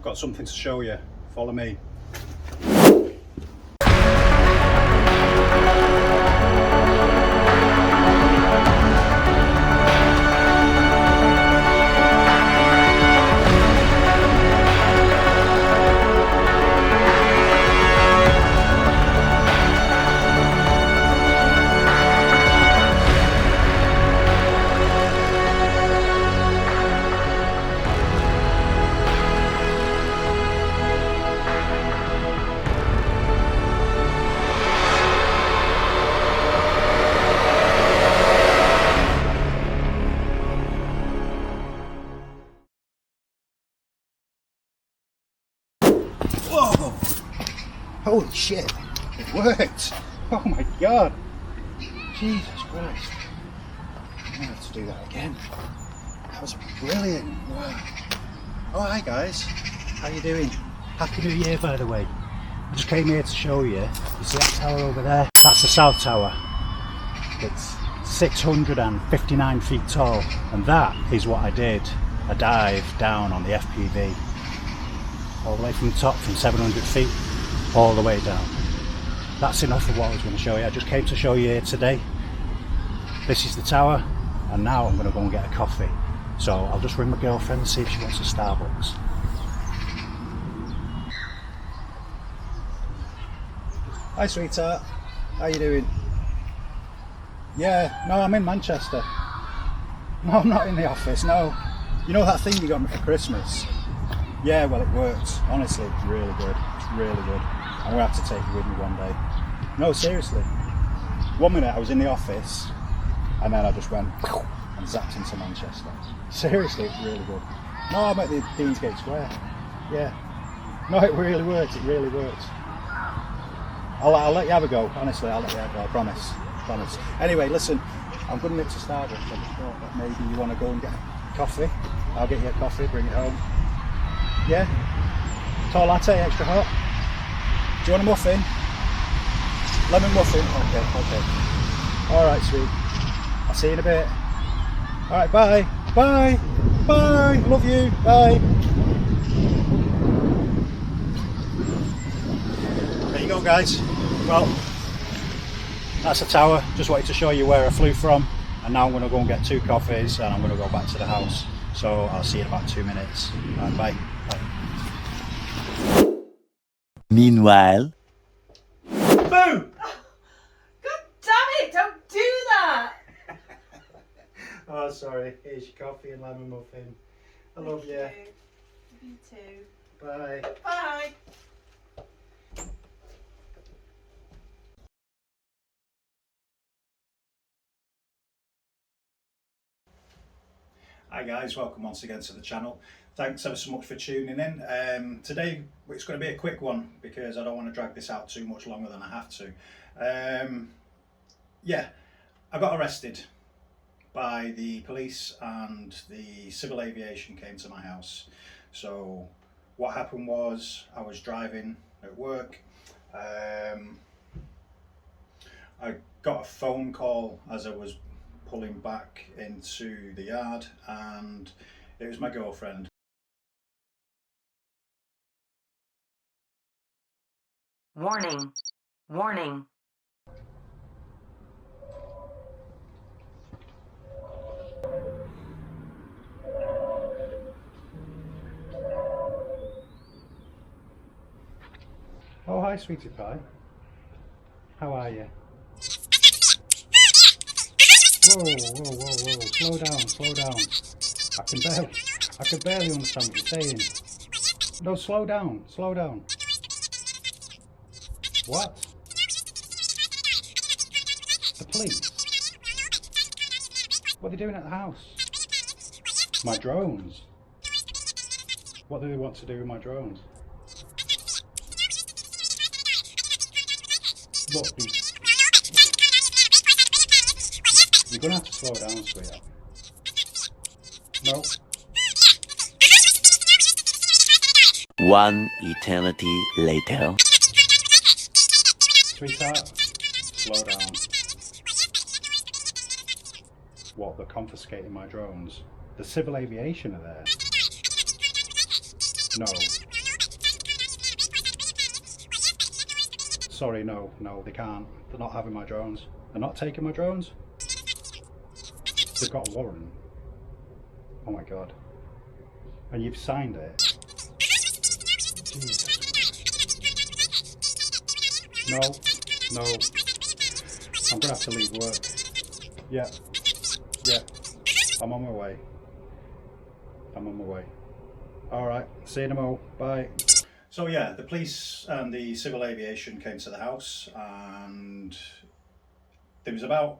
got something to show you. Follow me. Whoa! Holy shit! It worked! Oh my god! Jesus Christ! I'm gonna have to do that again. That was brilliant! Wow! Oh, hi guys! How you doing? Happy New Year, by the way. I just came here to show you. You see that tower over there? That's the South Tower. It's 659 feet tall, and that is what I did. A dive down on the FPV. All the way from the top, from 700 feet, all the way down. That's enough of what I was going to show you. I just came to show you here today. This is the tower, and now I'm going to go and get a coffee. So I'll just ring my girlfriend and see if she wants a Starbucks. Hi sweetheart, how you doing? Yeah, no, I'm in Manchester. No, I'm not in the office, no. You know that thing you got me for Christmas? Yeah, well it works. Honestly, it's really good. It's really good. I'm going to have to take you with me one day. No, seriously. 1 minute I was in the office and then I just went and zapped into Manchester. Seriously, it's really good. No, I'm at the Deansgate Square. Yeah. No, it really works. It really works. I'll let you have a go. Honestly, I'll let you have a go. I promise. Promise. Anyway, listen, I'm going to nip to Starbucks. I just thought that maybe you want to go and get a coffee. I'll get you a coffee, bring it home. Yeah? Tall latte, extra hot. Do you want a muffin? Lemon muffin? Okay. Alright, sweet. I'll see you in a bit. Alright, bye. Bye. Bye. Love you. Bye. There you go, guys. Well, that's the tower. Just wanted to show you where I flew from. And now I'm going to go and get 2 coffees and I'm going to go back to the house. So I'll see you in about 2 minutes. Bye. Bye. Meanwhile. Boo! Oh, God damn it, don't do that! Oh, sorry. Here's your coffee and lemon muffin. I love you. You too. Bye. Bye. Hi guys, welcome once again to the channel. Thanks ever so much for tuning in. Today it's going to be a quick one because I don't want to drag this out too much longer than I have to. Yeah, I got arrested by the police and the civil aviation came to my house. So what happened was I was driving at work. I got a phone call as I was pulling back into the yard and it was my girlfriend. Warning. Warning. Oh, hi sweetie pie. How are you? Whoa, slow down. I can barely understand what you're saying. No, slow down. What? The police? What are they doing at the house? My drones? What do they want to do with my drones? Look, you're gonna have to slow down, sweetheart. No. One eternity later. Sweetheart, slow down. What, they're confiscating my drones? The civil aviation are there. No, Sorry, no, they can't. They're not having my drones. They're not taking my drones. They've got a warrant. Oh my god. And you've signed it. Jesus. No. I'm gonna have to leave work. Yeah. I'm on my way. Alright, see you in a mo. Bye. So yeah, the police and the civil aviation came to the house, and there was about,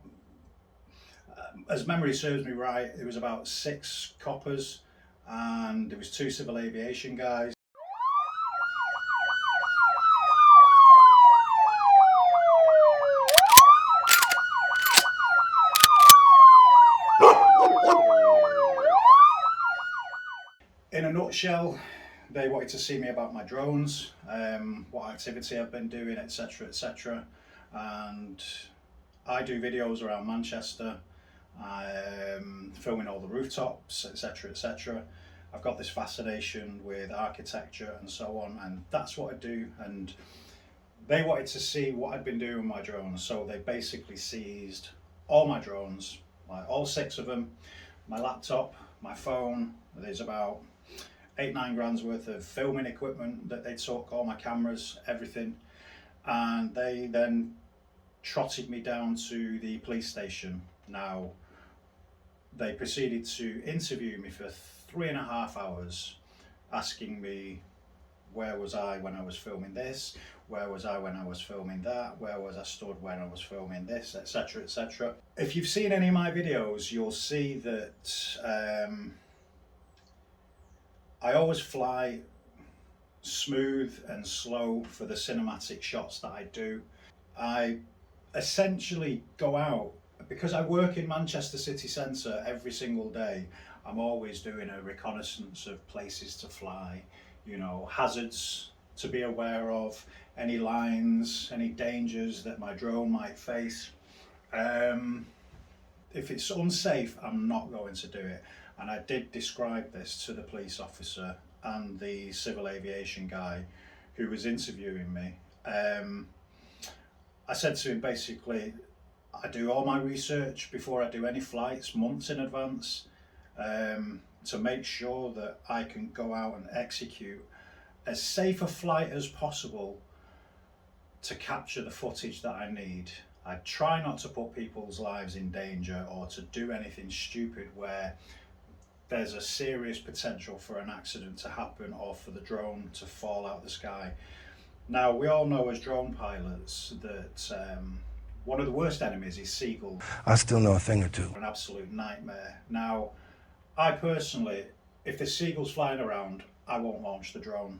as memory serves me right, there was about 6 coppers and there was 2 civil aviation guys. In a nutshell, they wanted to see me about my drones, what activity I've been doing, etc, etc. And I do videos around Manchester, filming all the rooftops, etc, etc. I've got this fascination with architecture and so on, and that's what I do. And they wanted to see what I'd been doing with my drones, so they basically seized all my drones, like all 6 of them, my laptop, my phone. There's about 8-9 grand's worth of filming equipment that they took, all my cameras, everything. And they then trotted me down to the police station. Now, they proceeded to interview me for 3.5 hours, asking me where was I when I was filming this, where was I when I was filming that, where was I stood when I was filming this, etc, etc. If you've seen any of my videos, you'll see that I always fly smooth and slow for the cinematic shots that I do. I essentially go out, because I work in Manchester city centre every single day. I'm always doing a reconnaissance of places to fly, you know, hazards to be aware of, any lines, any dangers that my drone might face. If it's unsafe, I'm not going to do it. And I did describe this to the police officer and the civil aviation guy who was interviewing me. I said to him basically, I do all my research before I do any flights, months in advance, to make sure that I can go out and execute as safe a flight as possible to capture the footage that I need. I try not to put people's lives in danger or to do anything stupid where there's a serious potential for an accident to happen or for the drone to fall out the sky. Now, we all know as drone pilots that one of the worst enemies is seagulls. I still know a thing or two. An absolute nightmare. Now, I personally, if there's seagulls flying around, I won't launch the drone.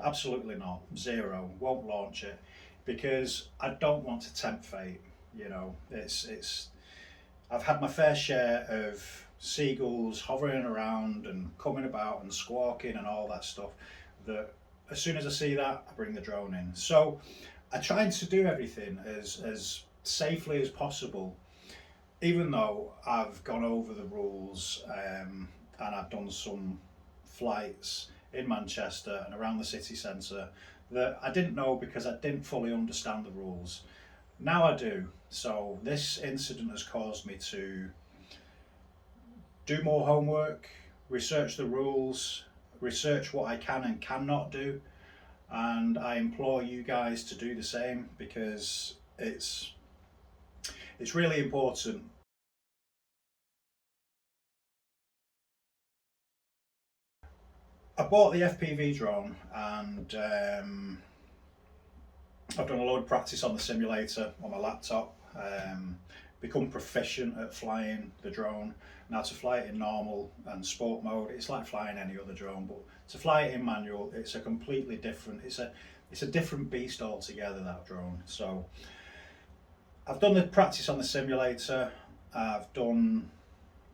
Absolutely not. Zero. Won't launch it, because I don't want to tempt fate. You know, I've had my fair share of seagulls hovering around and coming about and squawking and all that stuff, that as soon as I see that, I bring the drone in. So I tried to do everything as safely as possible, even though I've gone over the rules, and I've done some flights in Manchester and around the city centre that I didn't know because I didn't fully understand the rules. Now I do. So this incident has caused me to do more homework, research the rules, research what I can and cannot do, and I implore you guys to do the same, because it's really important. I bought the FPV drone, and I've done a load of practice on the simulator on my laptop, become proficient at flying the drone. Now, to fly it in normal and sport mode, it's like flying any other drone, but to fly it in manual, it's a completely different, it's a different beast altogether, that drone. So I've done the practice on the simulator. I've done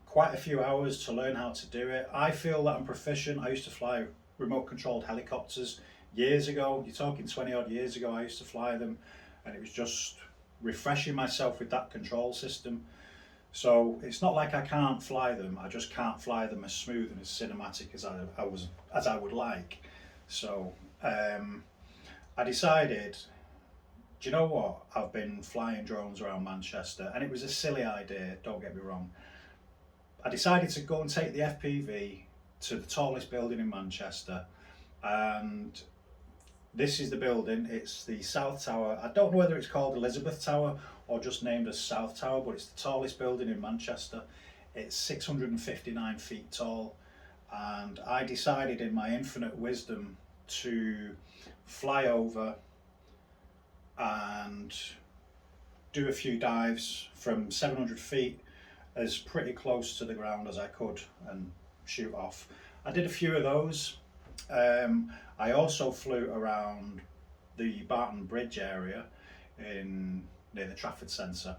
quite a few hours to learn how to do it. I feel that I'm proficient. I used to fly remote controlled helicopters years ago. You're talking 20 odd years ago, I used to fly them, and it was just refreshing myself with that control system. So it's not like I can't fly them, I just can't fly them as smooth and as cinematic as I would like. So I decided Do you know what? I've been flying drones around Manchester, and it was a silly idea, don't get me wrong. I decided to go and take the FPV to the tallest building in Manchester, and this is the building. It's the South Tower. I don't know whether it's called Elizabeth Tower or just named as South Tower, but it's the tallest building in Manchester. It's 659 feet tall, and I decided in my infinite wisdom to fly over and do a few dives from 700 feet as pretty close to the ground as I could and shoot off. I did a few of those. I also flew around the Barton Bridge area near the Trafford Centre.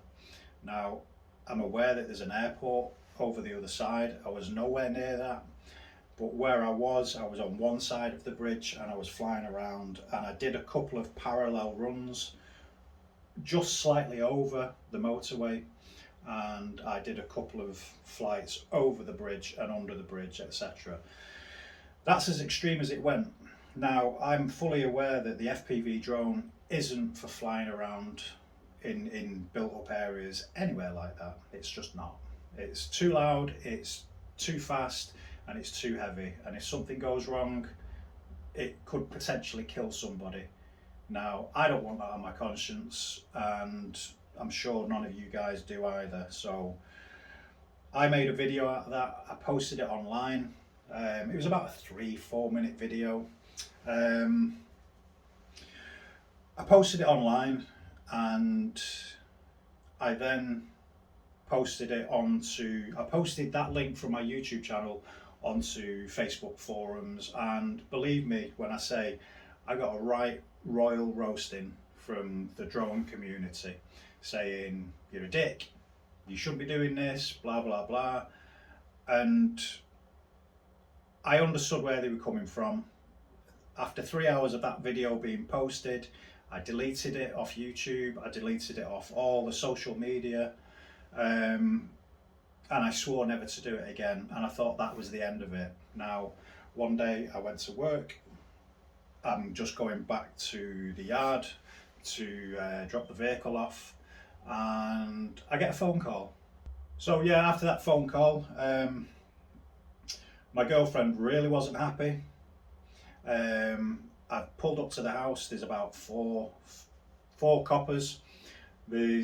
Now, I'm aware that there's an airport over the other side. I was nowhere near that, but where I was on one side of the bridge and I was flying around, and I did a couple of parallel runs just slightly over the motorway, and I did a couple of flights over the bridge and under the bridge, etc. That's as extreme as it went. Now, I'm fully aware that the FPV drone isn't for flying around in built up areas anywhere like that. It's just not. It's too loud, it's too fast, and it's too heavy. And if something goes wrong, it could potentially kill somebody. Now, I don't want that on my conscience, and I'm sure none of you guys do either. So I made a video out of that. I posted it online. It was about a 3-4 minute video. I posted it online, and I then posted it I posted that link from my YouTube channel onto Facebook forums, and believe me when I say I got a right royal roasting from the drone community saying, "You're a dick, you shouldn't be doing this, blah blah blah." And I understood where they were coming from. After 3 hours of that video being posted, I deleted it off YouTube, I deleted it off all the social media, and I swore never to do it again, and I thought that was the end of it. Now, one day I went to work, I'm just going back to the yard to drop the vehicle off, and I get a phone call. So yeah, after that phone call, my girlfriend really wasn't happy. I pulled up to the house. There's about four coppers. I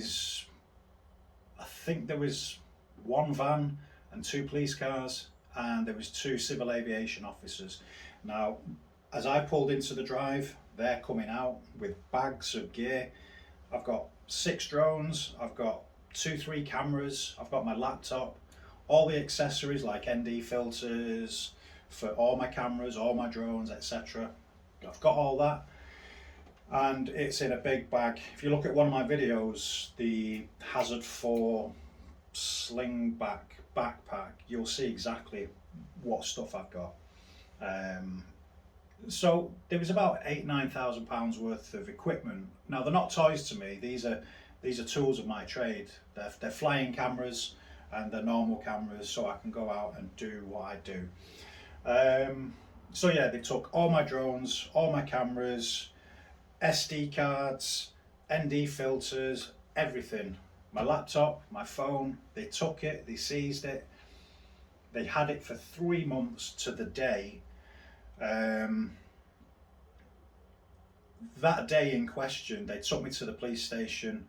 think there was one van and 2 police cars, and there was 2 civil aviation officers. Now, as I pulled into the drive, they're coming out with bags of gear. I've got 6 drones, I've got 2-3 cameras, I've got my laptop, all the accessories like ND filters for all my cameras, all my drones, etc. I've got all that, and it's in a big bag. If you look at one of my videos, the Hazard 4 slingback backpack, you'll see exactly what stuff I've got. So there was about £8,000-9,000 worth of equipment. Now, they're not toys to me. These are tools of my trade. They're flying cameras and they're normal cameras, so I can go out and do what I do. So yeah, they took all my drones, all my cameras, SD cards, ND filters, everything. My laptop, my phone, they took it, they seized it. They had it for 3 months to the day. That day in question, they took me to the police station.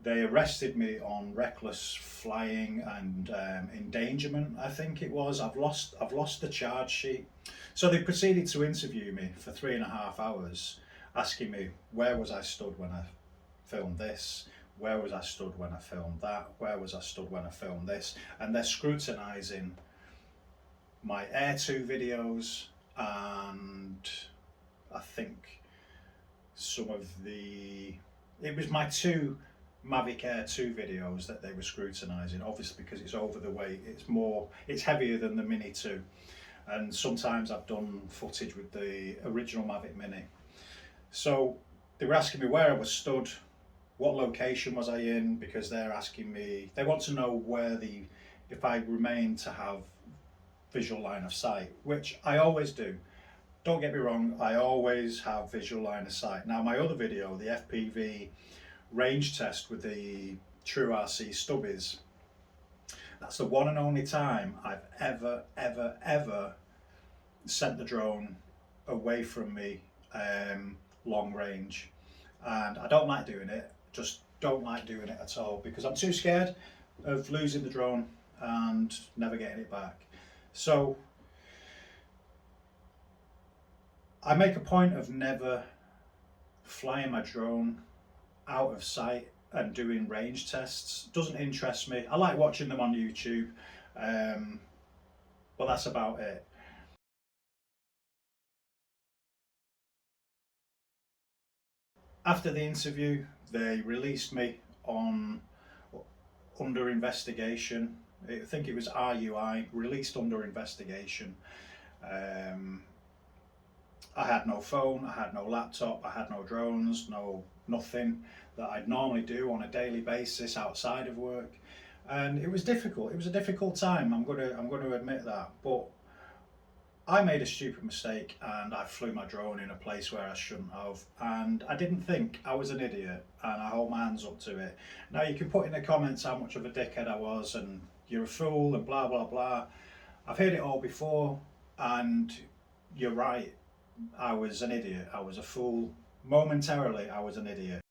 They arrested me on reckless flying and endangerment, I think it was. I've lost the charge sheet. So they proceeded to interview me for 3.5 hours, asking me where was I stood when I filmed this, where was I stood when I filmed that, where was I stood when I filmed this, and they're scrutinising my Air 2 videos, and I think it was my 2 Mavic Air 2 videos that they were scrutinising, obviously because it's over the weight, it's heavier than the Mini 2, and sometimes I've done footage with the original Mavic Mini. So they were asking me where I was stood, what location was I in, because they're asking me, they want to know if I remain to have visual line of sight, which I always do. don't get me wrong, I always have visual line of sight. Now my other video, the FPV range test with the True RC stubbies, that's the one and only time I've ever sent the drone away from me long range. And I don't like doing it, just don't like doing it at all, because I'm too scared of losing the drone and never getting it back. So I make a point of never flying my drone out of sight and doing range tests. Doesn't interest me. I like watching them on YouTube, but that's about it. After the interview, they released me on under investigation. I think it was RUI, released under investigation. I had no phone, I had no laptop, I had no drones, nothing that I'd normally do on a daily basis outside of work, and it was difficult. It was a difficult time. I'm going to admit that, but I made a stupid mistake and I flew my drone in a place where I shouldn't have, and I didn't think. I was an idiot, and I hold my hands up to it. Now you can put in the comments how much of a dickhead I was and you're a fool and blah blah blah. I've heard it all before, and you're right. I was an idiot. I was a fool. Momentarily I was an idiot.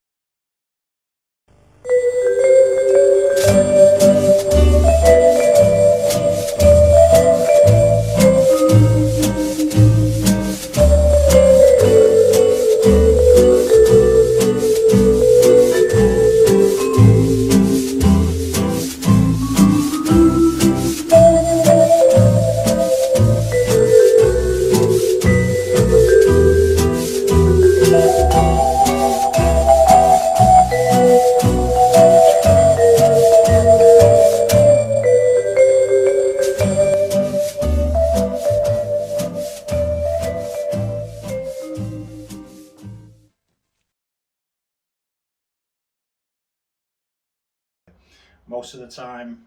Most of the time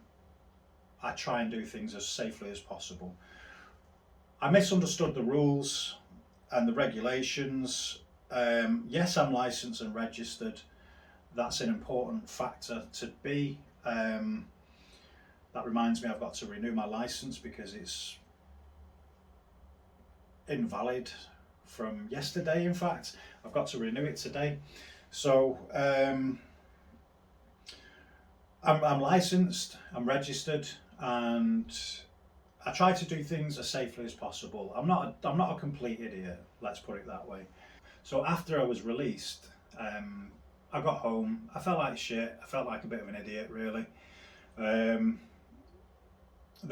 I try and do things as safely as possible. I misunderstood the rules and the regulations. Yes, I'm licensed and registered. That's an important factor to be. That reminds me, I've got to renew my license because it's invalid from yesterday. In fact, I've got to renew it today. So I'm licensed, I'm registered, and I try to do things as safely as possible. I'm not a complete idiot, let's put it that way. So after I was released, I got home. I felt like shit. I felt like a bit of an idiot, really. The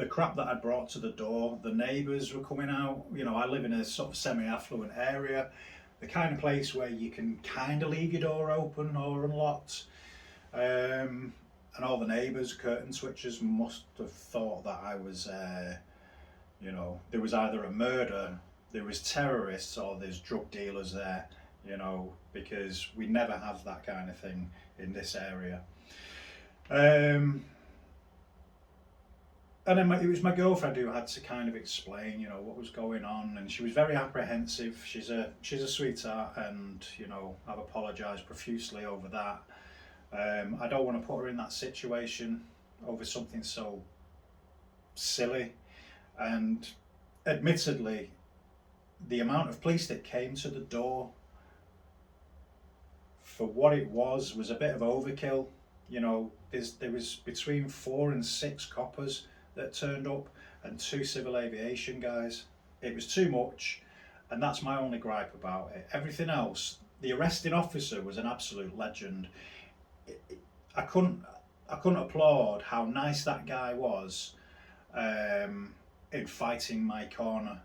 crap that I brought to the door, the neighbours were coming out. You know, I live in a sort of semi-affluent area, the kind of place where you can kind of leave your door open or unlocked. And all the neighbours, curtain switchers, must have thought that I was, you know, there was either a murder, there was terrorists, or there's drug dealers there, you know, because we never have that kind of thing in this area. And then it was my girlfriend who had to kind of explain, you know, what was going on, and she was very apprehensive. She's a sweetheart, and you know, I've apologised profusely over that. I don't want to put her in that situation over something so silly, and admittedly the amount of police that came to the door for what it was a bit of overkill. You know, there was between 4 and 6 coppers that turned up and 2 civil aviation guys. It was too much, and that's my only gripe about it. Everything else, the arresting officer was an absolute legend. I couldn't applaud how nice that guy was in fighting my corner.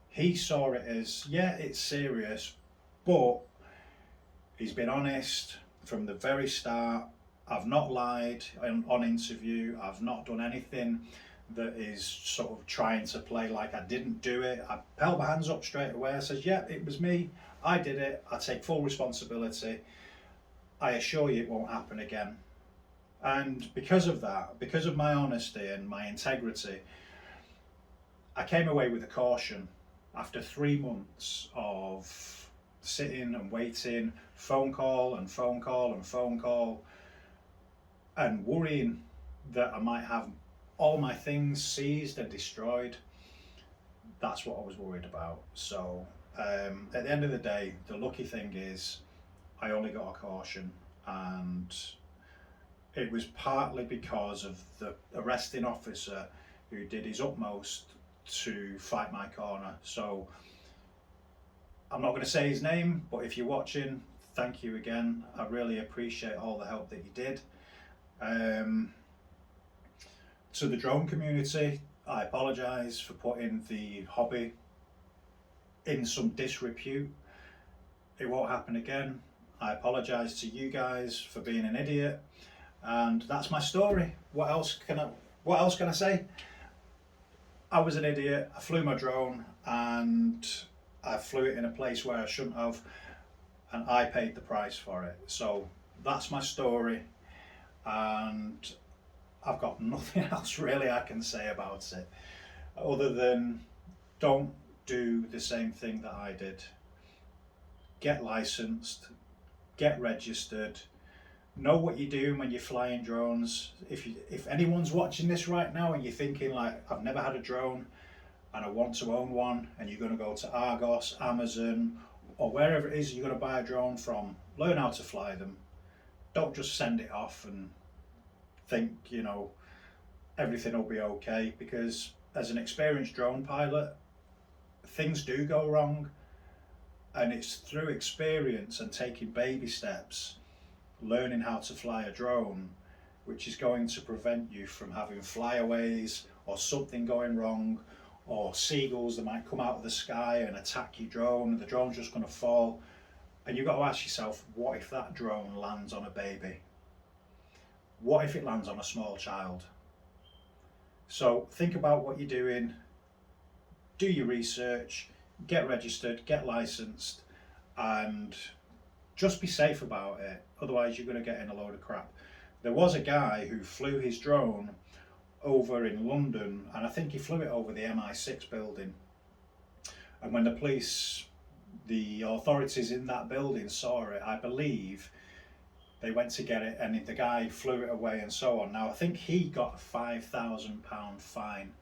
He saw it as, yeah, it's serious, but he's been honest from the very start. I've not lied on interview. I've not done anything that is sort of trying to play like I didn't do it. I held my hands up straight away. I said, yeah, it was me. I did it. I take full responsibility. I assure you it won't happen again. And because of that, because of my honesty and my integrity, I came away with a caution. after 3 months of sitting and waiting, phone call and phone call and phone call, and worrying that I might have all my things seized and destroyed. That's what I was worried about. So at the end of the day, the lucky thing is I only got a caution, and it was partly because of the arresting officer who did his utmost to fight my corner. So I'm not going to say his name, but if you're watching, thank you again. I really appreciate all the help that you did. To the drone community, I apologise for putting the hobby in some disrepute. It won't happen again. I apologise to you guys for being an idiot, and that's my story. What else can I say? I was an idiot. I flew my drone and I flew it in a place where I shouldn't have, and I paid the price for it. So that's my story, and I've got nothing else really I can say about it other than don't do the same thing that I did. Get licensed, get registered, know what you're doing when you're flying drones. If anyone's watching this right now and you're thinking like, I've never had a drone and I want to own one, and you're going to go to Argos, Amazon, or wherever it is you're going to buy a drone from, learn how to fly them. Don't just send it off and think, you know, everything will be okay, because as an experienced drone pilot, things do go wrong, and it's through experience and taking baby steps, learning how to fly a drone, which is going to prevent you from having flyaways or something going wrong, or seagulls that might come out of the sky and attack your drone and the drone's just going to fall. And you've got to ask yourself, what if that drone lands on a baby? What if it lands on a small child? So think about what you're doing, do your research, get registered, get licensed, and just be safe about it. Otherwise you're going to get in a load of crap. There was a guy who flew his drone over in London, and I think he flew it over the MI6 building, and when the authorities in that building saw it, I believe they went to get it, and the guy flew it away and so on. Now I think he got a £5,000 fine,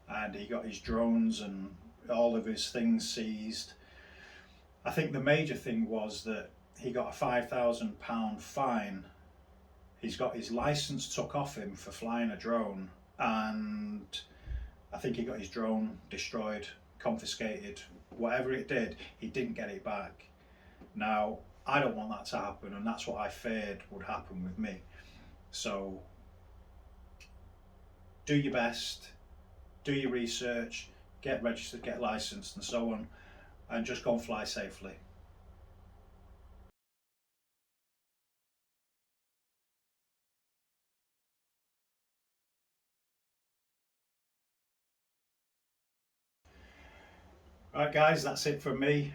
and he got his drones and all of his things seized. I think the major thing was that he got a £5,000 fine. He's got his license took off him for flying a drone, and I think he got his drone destroyed, confiscated, whatever it did, he didn't get it back. Now, I don't want that to happen, and that's what I feared would happen with me. So, do your best, do your research, get registered, get licensed and so on, and just go and fly safely. Right guys, that's it from me.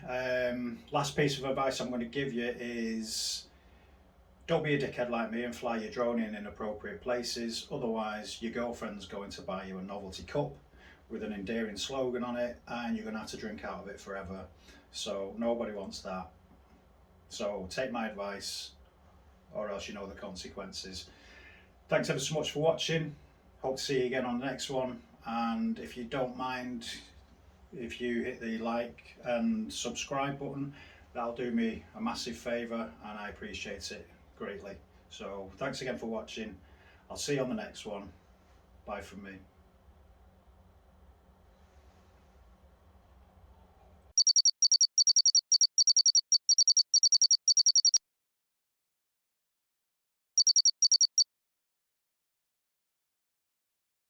Last piece of advice I'm going to give you is don't be a dickhead like me and fly your drone in inappropriate places. Otherwise your girlfriend's going to buy you a novelty cup with an endearing slogan on it, and you're going to have to drink out of it forever. So nobody wants that. So take my advice, or else you know the consequences. Thanks ever so much for watching. Hope to see you again on the next one, and if you don't mind, if you hit the like and subscribe button, that'll do me a massive favour, and I appreciate it greatly. So thanks again for watching. I'll see you on the next one. Bye from me.